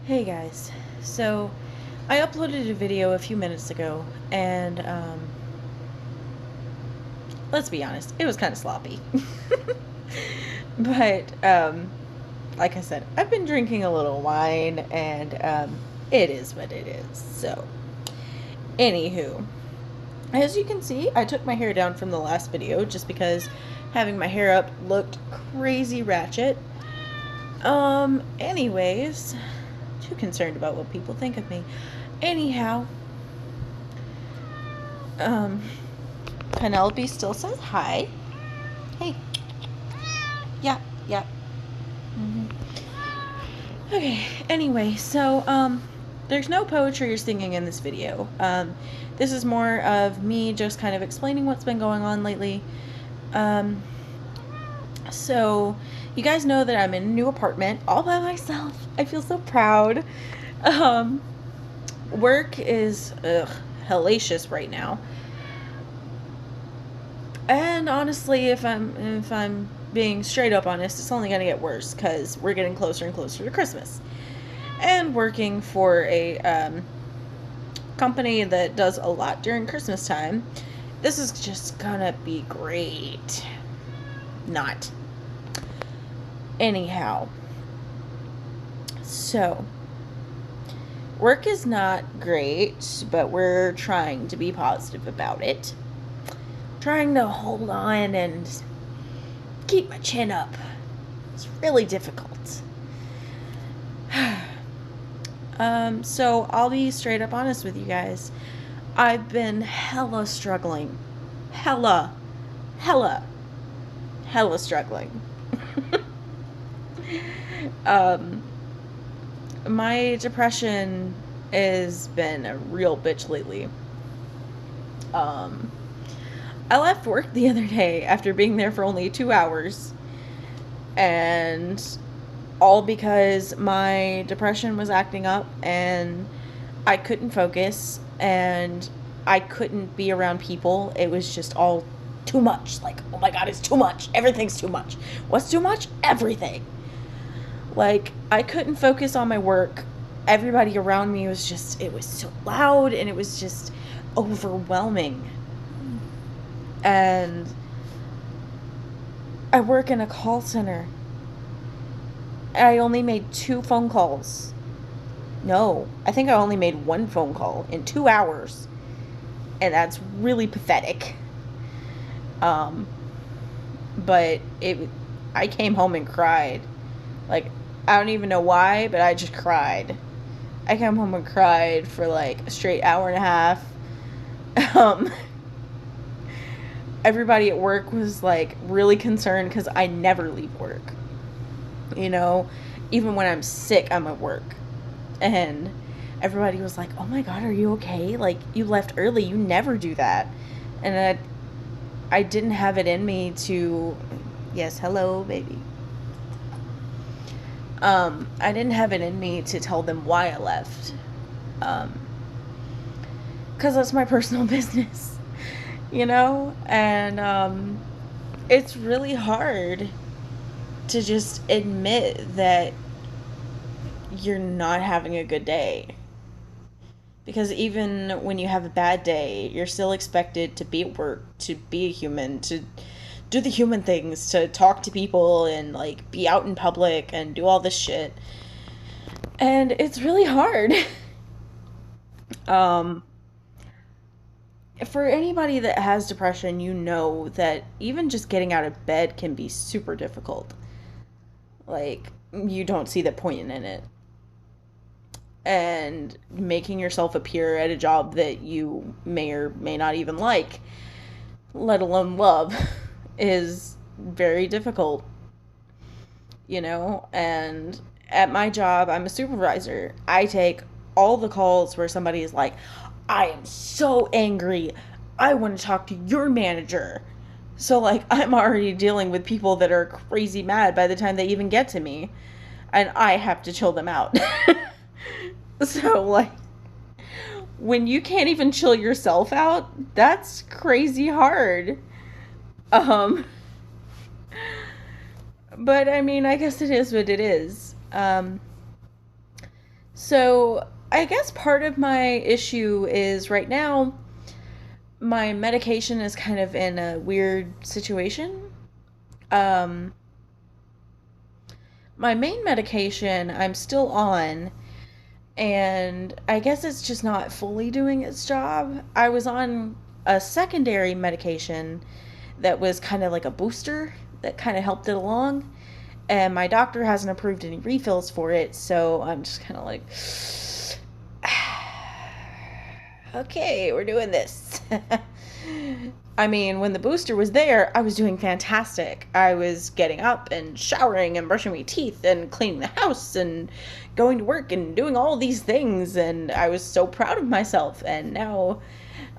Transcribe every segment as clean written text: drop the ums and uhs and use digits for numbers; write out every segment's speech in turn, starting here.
Hey guys, so I uploaded a video a few minutes ago, and let's be honest, it was kind of sloppy. But like I said, I've been drinking a little wine, and it is what it is. So, anywho, as you can see, I took my hair down from the last video just because having my hair up looked crazy ratchet. Anyways, too concerned about what people think of me. Anyhow, um, Penelope still says hi. Hey. Yeah, yeah. hmm Okay, anyway, so, there's no poetry or singing in this video. This is more of me just kind of explaining what's been going on lately. Um, so, you guys know that I'm in a new apartment all by myself. I feel so proud. Um, Work is, hellacious right now. And honestly, if I'm being straight up honest, it's only gonna get worse because we're getting closer and closer to Christmas. And working for a company that does a lot during Christmas time, this is just gonna be great. Not. Anyhow, so work is not great, but we're trying to be positive about it. Trying to hold on and keep my chin up. It's really difficult. So I'll be straight up honest with you guys. I've been hella struggling. Hella, hella, hella struggling. um, my depression has been a real bitch lately. Um, I left work the other day after being there for only 2 hours, and all because my depression was acting up and I couldn't focus and I couldn't be around people. It was just all too much. Like, oh my god, it's too much. Everything's too much. What's too much? Everything. Like, I couldn't focus on my work. Everybody around me was just, it was so loud and it was just overwhelming. And I work in a call center. I only made 2 phone calls. No, I think I only made 1 phone call in 2 hours. And that's really pathetic. Um, but I came home and cried. Like, I don't even know why, but I just cried. I came home and cried for like a straight hour and a half. Um, Everybody at work was like really concerned because I never leave work. You know, even when I'm sick, I'm at work. And everybody was like, oh my god, are you okay? Like, you left early. You never do that. And I didn't have it in me to. Yes, hello, baby. I didn't have it in me to tell them why I left. Because that's my personal business, you know? And it's really hard to just admit that you're not having a good day. Because even when you have a bad day, you're still expected to be at work, to be a human, to do the human things, to talk to people and like be out in public and do all this shit. And it's really hard. um for anybody that has depression, you know that even just getting out of bed can be super difficult. Like, you don't see the point in it. And making yourself appear at a job that you may or may not even like, let alone love, is very difficult, you know? And at my job, I'm a supervisor. I take all the calls where somebody is like, I am so angry. I want to talk to your manager. So, like, I'm already dealing with people that are crazy mad by the time they even get to me. And I have to chill them out. So, like, when you can't even chill yourself out, that's crazy hard. Um, but I mean, I guess it is what it is. So I guess part of my issue is right now my medication is kind of in a weird situation. Um, my main medication I'm still on, and I guess it's just not fully doing its job. I was on a secondary medication that was kind of like a booster that kind of helped it along, and my doctor hasn't approved any refills for it, so I'm just kind of like, okay, we're doing this. I mean, when the booster was there, I was doing fantastic. I was getting up and showering and brushing my teeth and cleaning the house and going to work and doing all these things, and I was so proud of myself. And now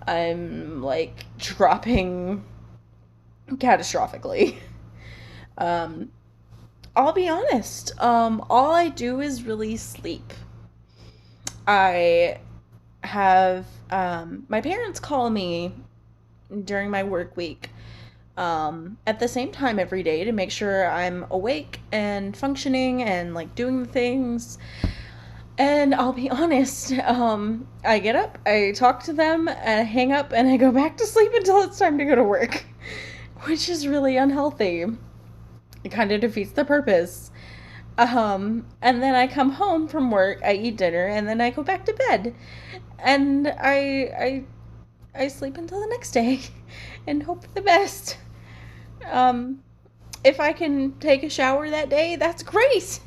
I'm like dropping catastrophically. Um, I'll be honest. All I do is really sleep. I have my parents call me during my work week at the same time every day to make sure I'm awake and functioning and like doing the things. And I'll be honest, I get up, I talk to them, and I hang up, and I go back to sleep until it's time to go to work, which is really unhealthy. It kind of defeats the purpose. And then I come home from work, I eat dinner, and then I go back to bed. And I sleep until the next day and hope for the best. Um, if I can take a shower that day, that's great.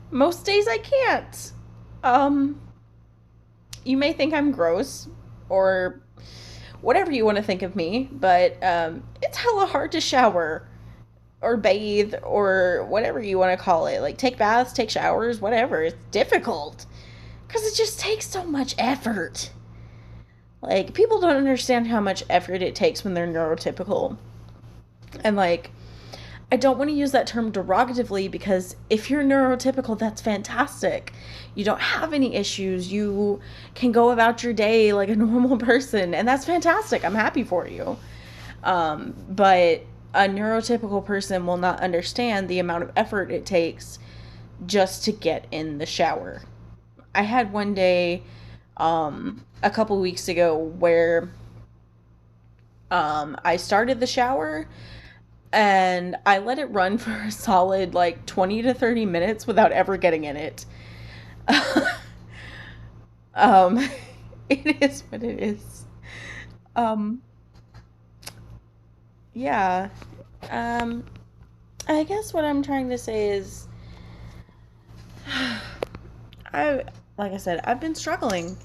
Most days I can't. Um, you may think I'm gross or whatever you want to think of me, but it's hella hard to shower or bathe or whatever you want to call it. Like take baths, take showers, whatever. It's difficult because it just takes so much effort. Like people don't understand how much effort it takes when they're neurotypical. And like I don't want to use that term derogatively because if you're neurotypical, that's fantastic. You don't have any issues. You can go about your day like a normal person, and that's fantastic. I'm happy for you. But a neurotypical person will not understand the amount of effort it takes just to get in the shower. I had one day a couple weeks ago where I started the shower and I let it run for a solid like 20 to 30 minutes without ever getting in it. um, it is what it is. Um, yeah. Um, I guess what I'm trying to say is, I, like I said, I've been struggling.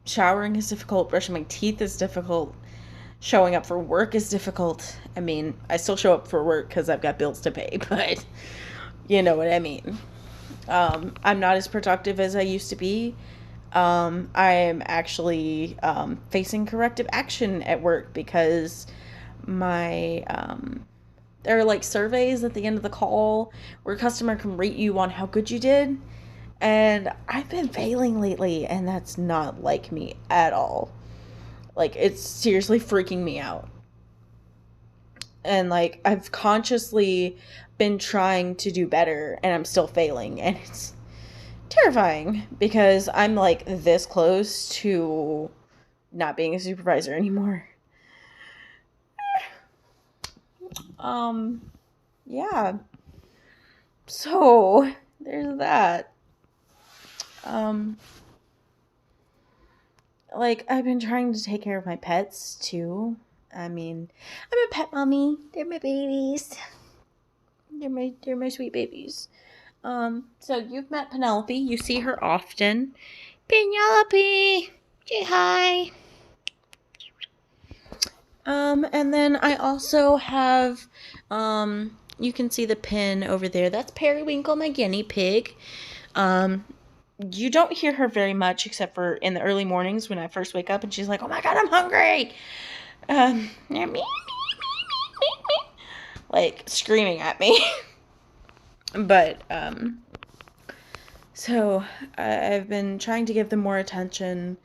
Showering is difficult, brushing my teeth is difficult, showing up for work is difficult. I mean, I still show up for work because I've got bills to pay, but you know what I mean. I'm not as productive as I used to be. I am actually facing corrective action at work because my there are like surveys at the end of the call where a customer can rate you on how good you did. And I've been failing lately, and that's not like me at all. Like, it's seriously freaking me out. And, like, I've consciously been trying to do better, and I'm still failing. And it's terrifying because I'm, like, this close to not being a supervisor anymore. Um, yeah. So, there's that. Um, like I've been trying to take care of my pets too. I mean, I'm a pet mommy. They're my babies. They're my sweet babies. So you've met Penelope. You see her often. Penelope, say hi. And then I also have you can see the pin over there. That's Periwinkle, my guinea pig. Um, you don't hear her very much except for in the early mornings when I first wake up and she's like, "Oh my god, I'm hungry." Like screaming at me. But so I've been trying to give them more attention,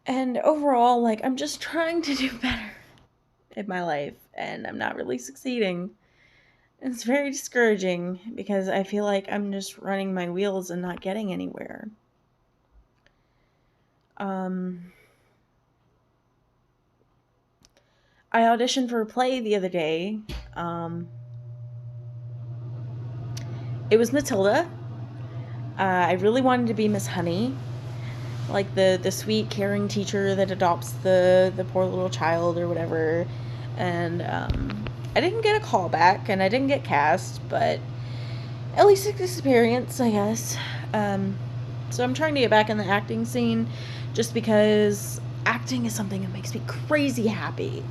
and overall, like I'm just trying to do better in my life, and I'm not really succeeding. It's very discouraging because I feel like I'm just running my wheels and not getting anywhere. I auditioned for a play the other day. It was Matilda. I really wanted to be Miss Honey, like the sweet, caring teacher that adopts the poor little child or whatever. And I didn't get a call back, and I didn't get cast, but at least experience, I guess. So I'm trying to get back in the acting scene, just because acting is something that makes me crazy happy.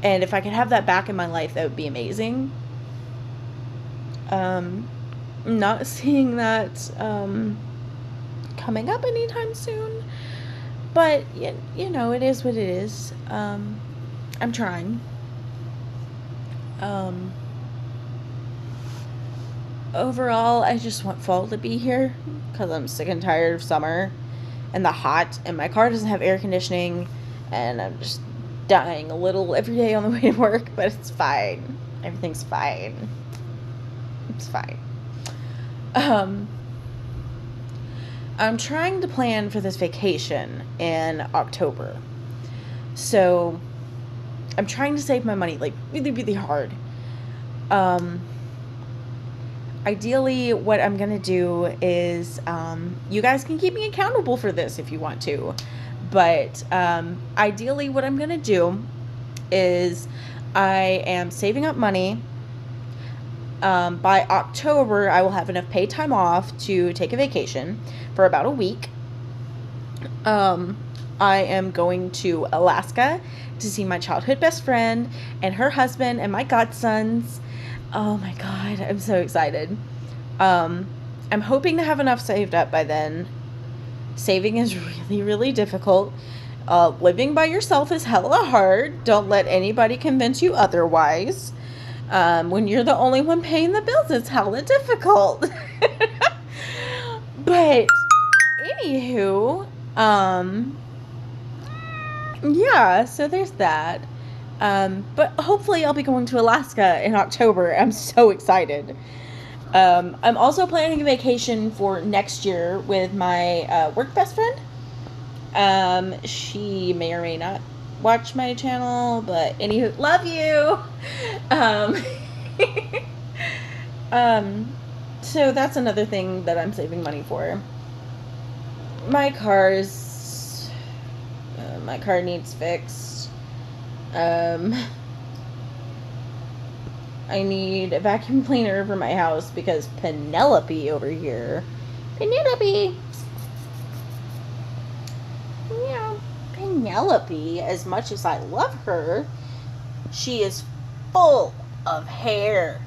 And if I could have that back in my life, that would be amazing. Not seeing that coming up anytime soon, but you know, it is what it is. I'm trying. Overall, I just want fall to be here because I'm sick and tired of summer and the hot, and my car doesn't have air conditioning, and I'm just dying a little every day on the way to work, but it's fine. Everything's fine. It's fine. I'm trying to plan for this vacation in October. So I'm trying to save my money, like, really, really hard. Ideally, what I'm going to do is, you guys can keep me accountable for this if you want to. But ideally, what I'm going to do is I am saving up money. By October, I will have enough paid time off to take a vacation for about a week. I am going to Alaska to see my childhood best friend and her husband and my godsons. Oh my God, I'm so excited. I'm hoping to have enough saved up by then. Saving is really, really difficult. Living by yourself is hella hard. Don't let anybody convince you otherwise. When you're the only one paying the bills, it's hella difficult. But, anywho, yeah, so there's that. But hopefully I'll be going to Alaska in October. I'm so excited. I'm also planning a vacation for next year with my work best friend. She may or may not watch my channel, but anywho, love you. So that's another thing that I'm saving money for. My car needs fixed. I need a vacuum cleaner for my house because Penelope over here, Penelope, as much as I love her, she is full of hair.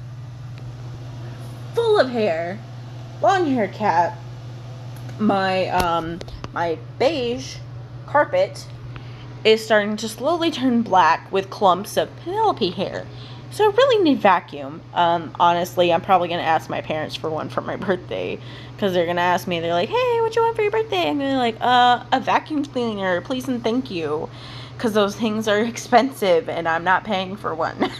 Long hair cat. My beige carpet is starting to slowly turn black with clumps of Penelope hair. So I really need vacuum. Honestly, I'm probably going to ask my parents for one for my birthday. Because they're going to ask me, they're like, hey, what you want for your birthday? I'm going to be like, a vacuum cleaner, please and thank you. Because those things are expensive and I'm not paying for one.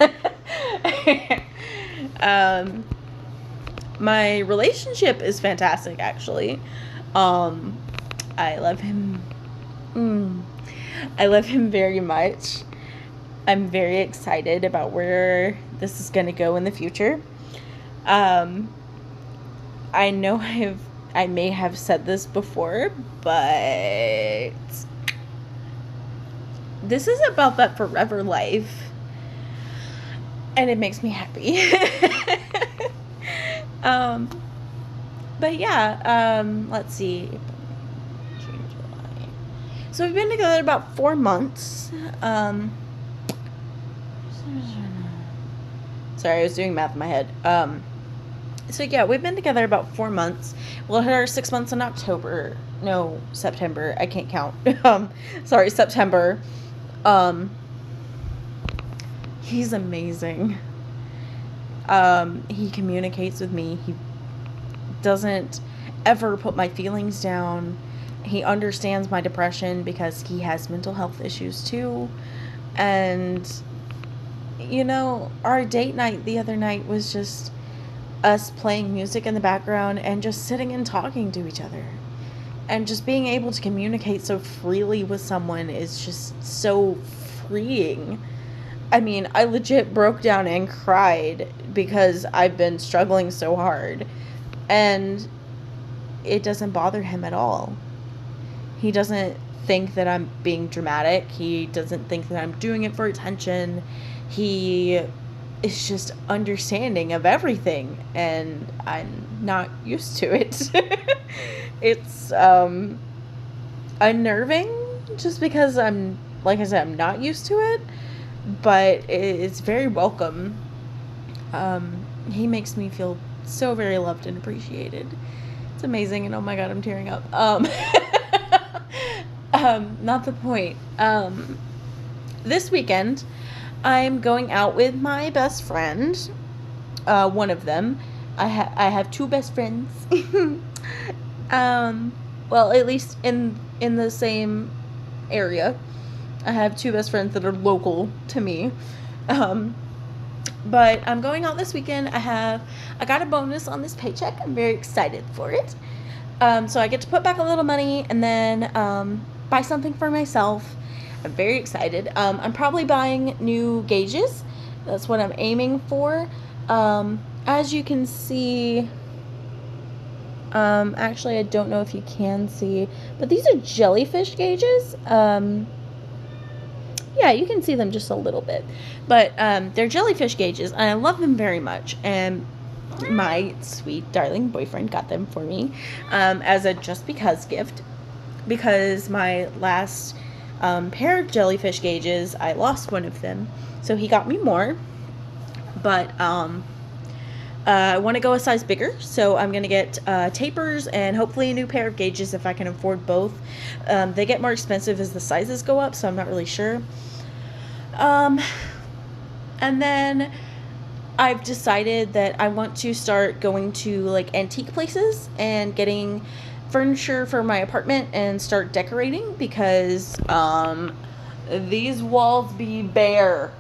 My relationship is fantastic, actually. I love him. I love him very much. I'm very excited about where this is going to go in the future. I know I may have said this before, but this is about that forever life. And it makes me happy. But yeah, let's see. June, July. So we've been together about 4 months. Sorry, I was doing math in my head. So yeah, we've been together about 4 months. We'll hit our 6 months in October. No, September. I can't count. Sorry, September. He's amazing. He communicates with me. He doesn't ever put my feelings down. He understands my depression because he has mental health issues too. And our date night the other night was just us playing music in the background and just sitting and talking to each other. And just being able to communicate so freely with someone is just so freeing. I mean, I legit broke down and cried because I've been struggling so hard. And it doesn't bother him at all. He doesn't think that I'm being dramatic. He doesn't think that I'm doing it for attention. He is just understanding of everything, and I'm not used to it. It's unnerving just because like I said, I'm not used to it, but it's very welcome. He makes me feel so very loved and appreciated. It's amazing, and oh my god, I'm tearing up. Not the point. This weekend, I'm going out with my best friend. One of them. I have two best friends. Well, at least in the same area. I have two best friends that are local to me. But I'm going out this weekend. I got a bonus on this paycheck. I'm very excited for it. So I get to put back a little money and then buy something for myself. I'm very excited. I'm probably buying new gauges. That's what I'm aiming for. As you can see, actually I don't know if you can see, but these are jellyfish gauges. Yeah, you can see them just a little bit, but they're jellyfish gauges, and I love them very much, and my sweet darling boyfriend got them for me as a just because gift, because my last pair of jellyfish gauges, I lost one of them, so he got me more, but I want to go a size bigger, so I'm going to get tapers and hopefully a new pair of gauges if I can afford both. They get more expensive as the sizes go up, so I'm not really sure. And then I've decided that I want to start going to like antique places and getting furniture for my apartment and start decorating, because these walls be bare.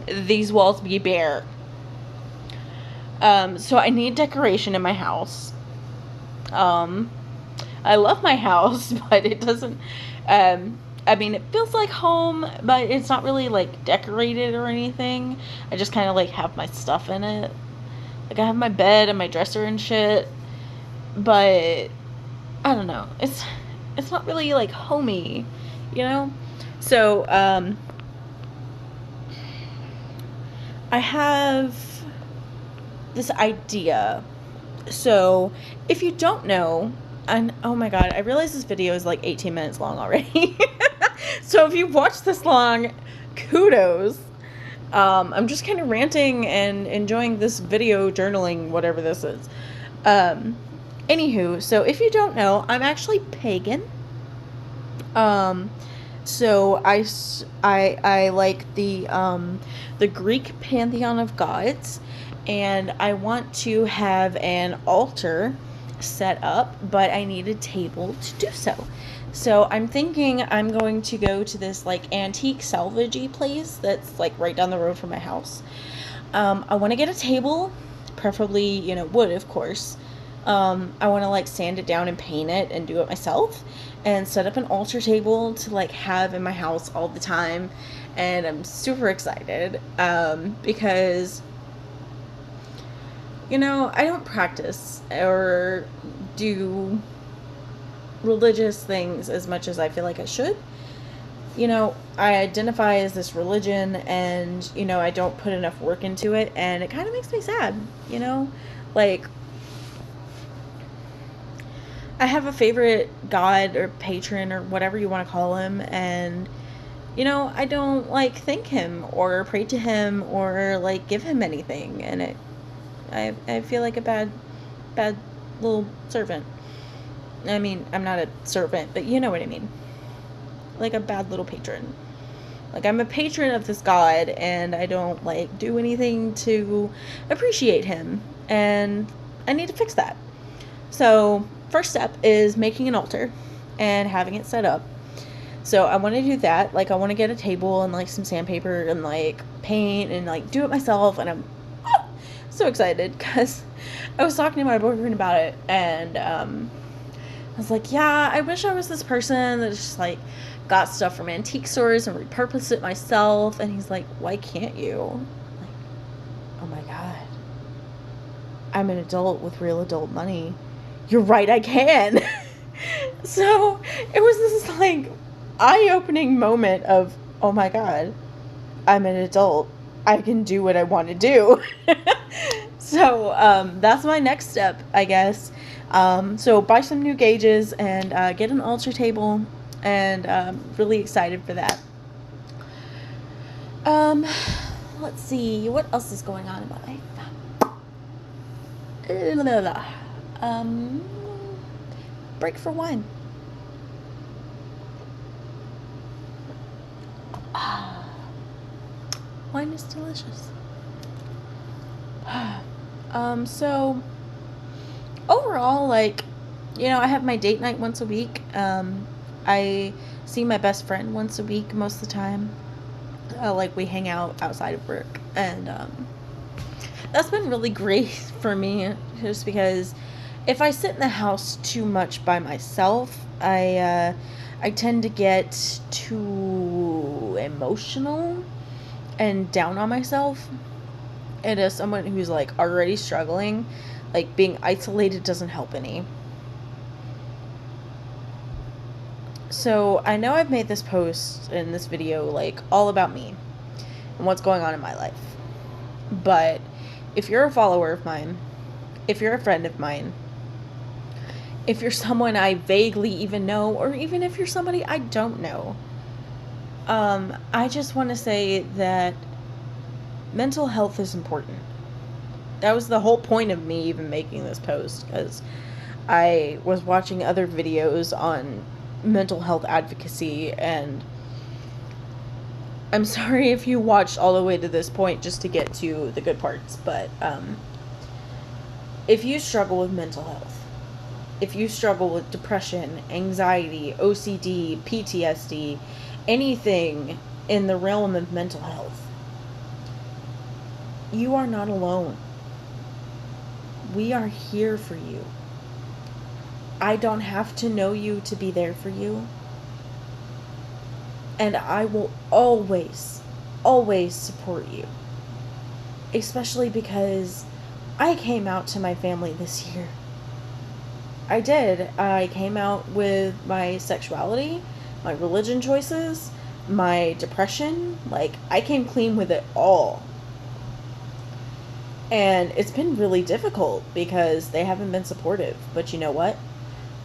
These walls be bare. So I need decoration in my house. I love my house, but it doesn't, I mean, it feels like home, but it's not really like decorated or anything. I just kind of like have my stuff in it. Like I have my bed and my dresser and shit, but I don't know. It's not really like homey, you know? So, I have this idea. So, if you don't know, and oh my god, I realize this video is like 18 minutes long already. So if you've watched this long, kudos. I'm just kind of ranting and enjoying this video journaling, whatever this is. Anywho, so if you don't know, I'm actually pagan. So I like the Greek pantheon of gods, and I want to have an altar set up, but I need a table to do so. So I'm thinking I'm going to go to this like antique salvagey place that's like right down the road from my house. I want to get a table, preferably, wood, of course. I want to like sand it down and paint it and do it myself, and set up an altar table to like have in my house all the time. And I'm super excited because I don't practice or do religious things as much as I feel like I should. I identify as this religion, and I don't put enough work into it, and it kind of makes me sad. Like, I have a favorite god or patron or whatever you want to call him, and I don't like thank him or pray to him or like give him anything, and I feel like a bad little servant. I mean, I'm not a servant, but you know what I mean. Like a bad little patron. Like, I'm a patron of this god, and I don't like do anything to appreciate him, and I need to fix that. So first step is making an altar and having it set up. So I want to do that. Like, I want to get a table and, like, some sandpaper and, like, paint and, like, do it myself. And I'm so excited because I was talking to my boyfriend about it. And I was like, yeah, I wish I was this person that just, like, got stuff from antique stores and repurposed it myself. And he's like, why can't you? I'm like, oh my God. I'm an adult with real adult money. You're right, I can. So it was this, like, eye-opening moment of, oh my God, I'm an adult. I can do what I want to do. So that's my next step, I guess. So buy some new gauges and get an altar table, and really excited for that. Let's see, what else is going on in my life? Break for wine. Wine is delicious. So overall, like, you know, I have my date night once a week. I see my best friend once a week most of the time. Like, we hang out outside of work, and that's been really great for me, just because if I sit in the house too much by myself, I tend to get too emotional and down on myself. And as someone who's, like, already struggling, like, being isolated doesn't help any. So I know I've made this post in this video, like, all about me and what's going on in my life. But if you're a follower of mine, if you're a friend of mine, if you're someone I vaguely even know, or even if you're somebody I don't know, I just want to say that mental health is important. That was the whole point of me even making this post, because I was watching other videos on mental health advocacy, and I'm sorry if you watched all the way to this point just to get to the good parts, but if you struggle with mental health, if you struggle with depression, anxiety, OCD, PTSD, anything in the realm of mental health, you are not alone. We are here for you. I don't have to know you to be there for you. And I will always, always support you. Especially because I came out to my family this year. I did. I came out with my sexuality, my religion choices, my depression. Like, I came clean with it all. And it's been really difficult because they haven't been supportive. But you know what?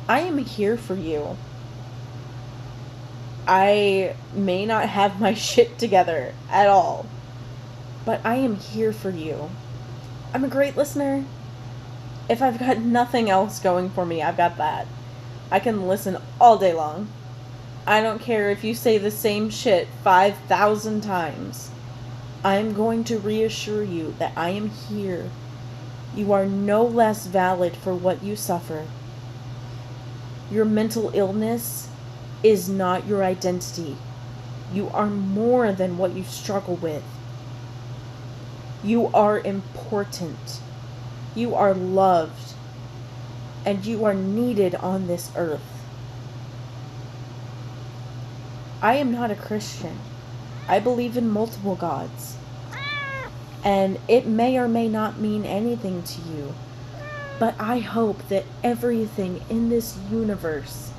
I am here for you. I may not have my shit together at all, but I am here for you. I'm a great listener. If I've got nothing else going for me, I've got that. I can listen all day long. I don't care if you say the same shit 5,000 times. I'm going to reassure you that I am here. You are no less valid for what you suffer. Your mental illness is not your identity. You are more than what you struggle with. You are important. You are loved. And you are needed on this earth. I am not a Christian. I believe in multiple gods. And it may or may not mean anything to you. But I hope that everything in this universe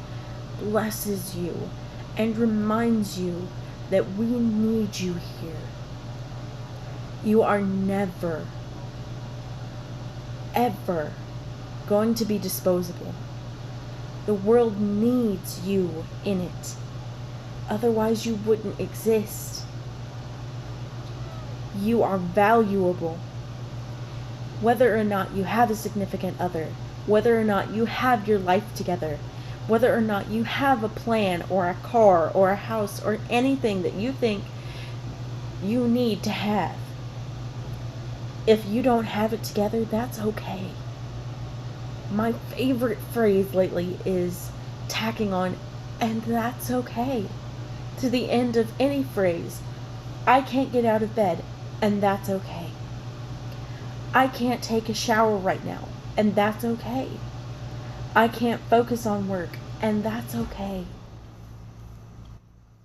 blesses you and reminds you that we need you here. You are never, ever going to be disposable. The world needs you in it. Otherwise, you wouldn't exist. You are valuable. Whether or not you have a significant other, whether or not you have your life together, whether or not you have a plan or a car or a house or anything that you think you need to have. If you don't have it together, that's okay. My favorite phrase lately is tacking on, and that's okay. to the end of any phrase. I can't get out of bed, and that's okay. I can't take a shower right now, and that's okay. I can't focus on work, and that's okay.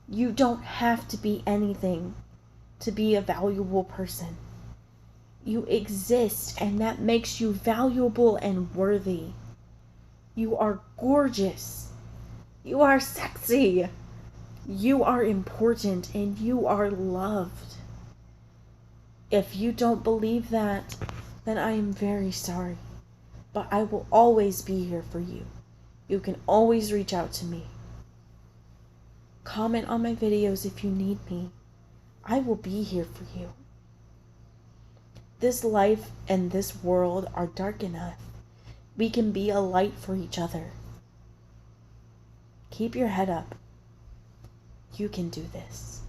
You don't have to be anything to be a valuable person. You exist, and that makes you valuable and worthy. You are gorgeous. You are sexy. You are important, and you are loved. If you don't believe that, then I am very sorry. But I will always be here for you. You can always reach out to me. Comment on my videos if you need me. I will be here for you. This life and this world are dark enough. We can be a light for each other. Keep your head up. You can do this.